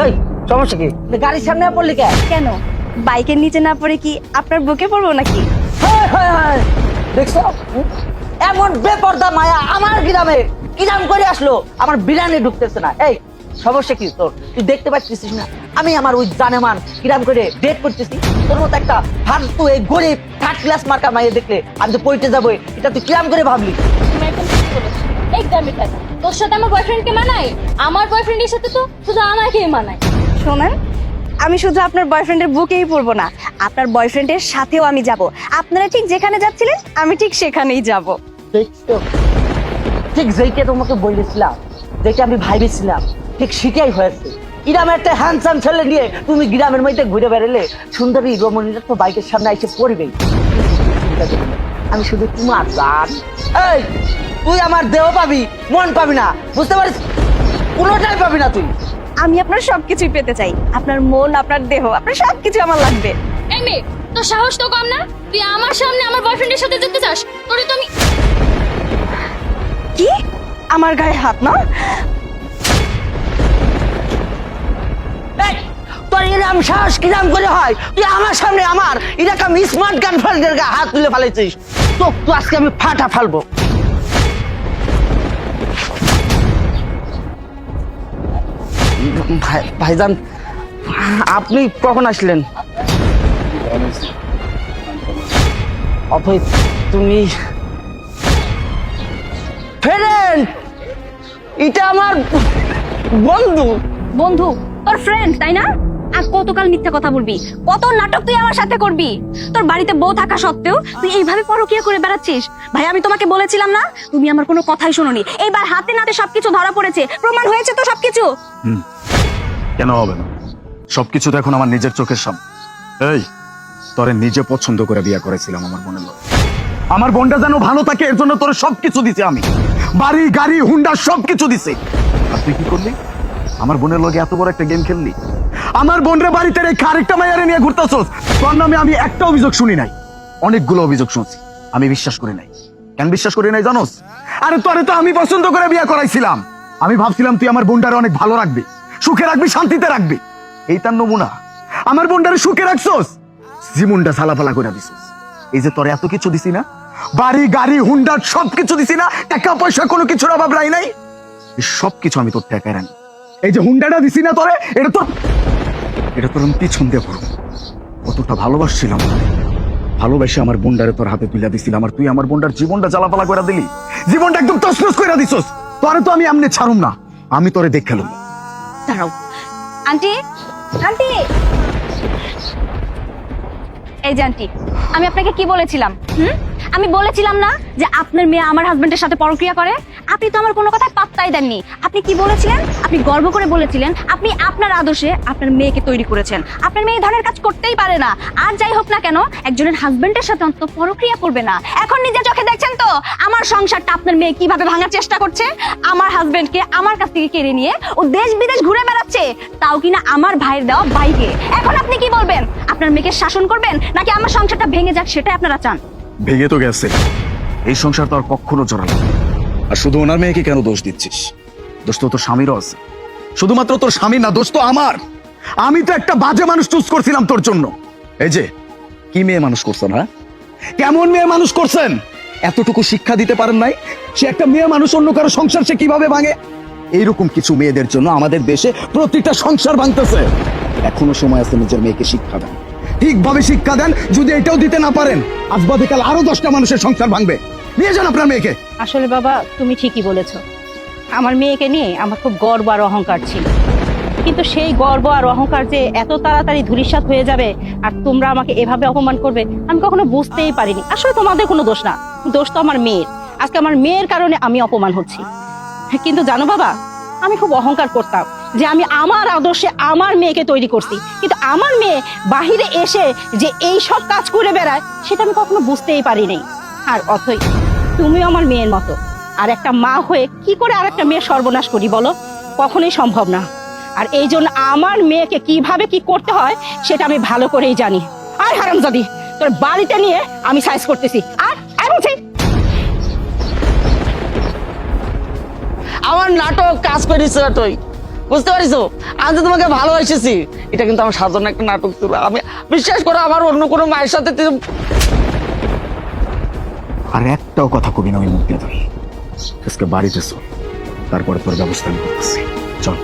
এই সমস্যা কি? গাড়ির সামনে পড়লি কে? কেন বাইকের নিচে না পড়ে কি আপনার বুকে পড়বো নাকি? দেখছো এমন বেপরদা মায়া আমার গ্রামে কিরাম করে আসলো, আমার বিরানে ঢুকতেছে না। এই সমস্যা কি তোর? তুই দেখতে পাচ্ছিস না আমি আমার ওই জানেমান কিরাম করে ডেট করতেছি? তোর মতো একটা ফালতু এই গরিব থার্ড ক্লাস মার্কা মাইয়া দেখলে আমি তো পড়তে যাবো, এটা তুই কিরাম করে ভাবলি? তুমি এখন ঠিক বলেছো, একদমই তাই। তোর সাথে আমার বয়ফ্রেন্ডকে মানায়, আমার বয়ফ্রেন্ডের সাথে তো শুধু আমাকেই মানায়। শোনেন, আমি শুধু আপনার বয়ফ্রেন্ডের বুকেই পড়বো না, আপনার বয়ফ্রেন্ডের সাথেও আমি যাব। আপনারা ঠিক যেখানে যাচ্ছিলেন আমি ঠিক সেখানেই যাব। দেখছো ঠিক যেইটা তোমাকে বলেছিলাম, যেটা আমি ভাইবেছিলাম ঠিক সেটাই হয়েছে। গ্রামের একটা হ্যান্ডসাম ছেলে নিয়ে তুমি গ্রামের মধ্যে ঘুরে বেড়ালে সুন্দরী রমণীরা তো বাইকের সামনে এসে পড়বেই। আমি শুধু তোমার জান। এই তুই আমার দেহ পাবি, মন পাবি না, বুঝতে পারিস? কোনোটাই পাবি না তুই। আমি আপনার সবকিছুই পেতে চাই, আপনার মন, আপনার দেহ, আপনার সবকিছু আমার লাগবে। এই মেয়ে, তোর সাহস তো কম না? তুই আমার সামনে আমার বয়ফ্রেন্ডের সাথে যেতে চাস? তোরে তো আমি কি? আমার গায়ে হাত না? এই, তোর এরম সাহস কিরাম করে হয়? তুই আমার সামনে আমার এরকম স্মার্ট গার্লফ্রেন্ডের গায়ে হাত তুলে ফেলেছিস, তো তুই আজকে আমি ফাটা ফেলবো। ভাইজান আপনি কখন আসলেন? অথই তুমি ফ্রেন্ড, এটা আমার বন্ধু। বন্ধু? তোর ফ্রেন্ড তাই না? আর কতকাল মিথ্যা কথা বলবি, কত নাটক তুই আমার সাথে করবি? তোর বাড়িতে বউ থাকা সত্ত্বেও তুই এইভাবে পরকীয়া করে বেড়াচ্ছিস। ভাই আমি তোমাকে বলেছিলাম না, তুমি আমার কোনো কথাই শোনোনি। এইবার হাতে নাতে সবকিছু ধরা পড়েছে, প্রমাণ হয়েছে তো সবকিছু। কেন হবে না? সবকিছু তো এখন আমার নিজের চোখের সামনে। এই তোরে নিজে পছন্দ করে বিয়ে করেছিলাম আমার বোনের লোক। আমার বোনটা যেন ভালো থাকে এর জন্য তোরে সবকিছু দিছি আমি, বাড়ি গাড়ি হুন্ডা সবকিছু দিছি। আর তুই কি করলি? আমার বোনের লগে এত বড় একটা গেম খেললি। আমার বোনরে বাড়িতে রেখে আরেকটা মাইয়ারে নিয়ে ঘুরতেছস। তোর নামে আমি একটা অভিযোগ শুনি নাই, অনেকগুলো অভিযোগ শুনছি। আমি বিশ্বাস করি নাই। কেন বিশ্বাস করি নাই জানোস? আরে তোরে তো আমি পছন্দ করে বিয়ে করাইছিলাম। আমি ভাবছিলাম তুই আমার বোনটারে অনেক ভালো রাখবি, সুখে রাখবি, শান্তিতে রাখবি। এই তার নমুনা। আমার বোনটারে সুখে রাখছস, জীবনটা সালাপালা করে দিছস। এই যে তোরে এত কিছু দিছি না, বাড়ি গাড়ি হুন্ডা সবকিছু দিছি না, টাকা পয়সা কোনো কিছুর অভাব নাই নাই, সবকিছু আমি তোর টাকায় রাখি। এই যে হুন্ডাটা দিছি না তোরে, এটা তোর আমি পিছন দিয়ে করবো। কতটা ভালোবাসছিলাম, ভালোবাসে আমার বোনটারে তোর হাতে তুলে দিছিলাম। আর তুই আমার বোনটার জীবনটা জ্বালাপালা করে দিলি, জীবনটা একদম তছনছ করে দিছস। তোরে তো আমি এমনি ছাড়ুম না, আমি তোরে দেখালাম। দাঁড়াও আন্টি, আন্টি, এই যে আন্টি, আমি আপনাকে কি বলেছিলাম? আমি বলেছিলাম না যে আপনার মেয়ে আমার হাজবেন্ডের সাথে পরক্রিয়া করে? আপনি তো আমার কোনো কথা পাত্তাই দেননি। আপনি কি বলেছিলেন? আপনি গর্ব করে বলেছিলেন আপনি আপনার আদর্শে আপনার মেয়েকে তৈরি করেছেন। আপনার মেয়ে এই ধরনের কাজ করতেই পারে না। আর যাই হোক না কেন, একজনের হাজবেন্ডের সাথে অন্তত পরক্রিয়া করবে না। এখন নিজে চোখে দেখছেন তো আমার সংসারটা আপনার মেয়ে কিভাবে ভাঙার চেষ্টা করছে। আমার হাজবেন্ডকে আমার কাছ থেকে কেড়ে নিয়ে ও দেশ বিদেশ ঘুরে বেড়াচ্ছে, তাও কিনা আমার ভাইয়ের দেওয়া বাইকে। এখন আপনি কি বলবেন? আপনার মেয়েকে শাসন করবেন নাকি আমার সংসারটা ভেঙে যাক সেটাই আপনারা চান? ভেঙে তো গেছে, এই সংসার তো আর কখনো জড়ালো। আর শুধু ওনার মেয়েকে কেন দোষ দিচ্ছিস? দোষ তো তোর স্বামীরও আছে। শুধুমাত্র তোর স্বামী না, দোষ তো আমার। আমি তো একটা বাজে মানুষ চুজ করছিলাম তোর জন্য। এই যে কি মেয়ে মানুষ করছেন, হ্যাঁ? কেমন মেয়ে মানুষ করছেন? এতটুকু শিক্ষা দিতে পারেন নাই? সে একটা মেয়ে মানুষ, অন্য কারো সংসার সে কিভাবে ভাঙে? এইরকম কিছু মেয়েদের জন্য আমাদের দেশে প্রতিটা সংসার ভাঙতেছে। এখনো সময় আছে, নিজের মেয়েকে শিক্ষা দেন, ঠিকভাবে শিক্ষা দেন। যদি এটাও দিতে না পারেন, আজ বাদে কাল আরো 10টা মানুষের সংসার ভাঙবে। নিয়ে যান আপনার মেয়েকে। আসলে বাবা তুমি ঠিকই বলেছ, আমার মেয়েকে নিয়ে আমার খুব গর্ব আর অহংকার ছিল, কিন্তু সেই গর্ব আর অহংকার যে এত তাড়াতাড়ি ধূলিসাৎ হয়ে যাবে আর তোমরা আমাকে এভাবে অপমান করবে আমি কখনো বুঝতেই পারিনি। আসলে তোমাদের কোনো দোষ না, দোষ তো আমার মেয়ের। আজকে আমার মেয়ের কারণে আমি অপমান হচ্ছি। কিন্তু জানো বাবা, আমি খুব অহংকার করতাম যে আমি আমার আদর্শে আমার মেয়েকে তৈরি করছি, কিন্তু আমার মেয়ে বাহিরে এসে যে এই সব কাজ করে বেড়ায় সেটা আমি কখনো বুঝতেই পারিনি। আর অথই তুমিও আমার মেয়ের মতো, আর একটা মা হয়ে কি করে আর একটা মেয়ের সর্বনাশ করি বলো? কখনোই সম্ভব না। আর এই জন্য আমার মেয়েকে কিভাবে কি করতে হয় সেটা আমি ভালো করেই জানি। আর হারামজাদি, তোর বাড়িতে নিয়ে আমি সাইজ করতেছি। আর বলছি আমার নাটক কাজ করিস তুই, বুঝতে পারিছো? আমি তো তোমাকে ভালোবাসেছি, এটা কিন্তু আমার সাজানো একটা নাটক ছিল। আমি বিশ্বাস করো, আমার অন্য কোনো মায়ের সাথে আর একটাও কথা কবি না ওই মুখ দিয়ে তুই। আজকে বাড়িতে চল, তারপরে তোর ব্যবস্থা আমি করতেছি। চল।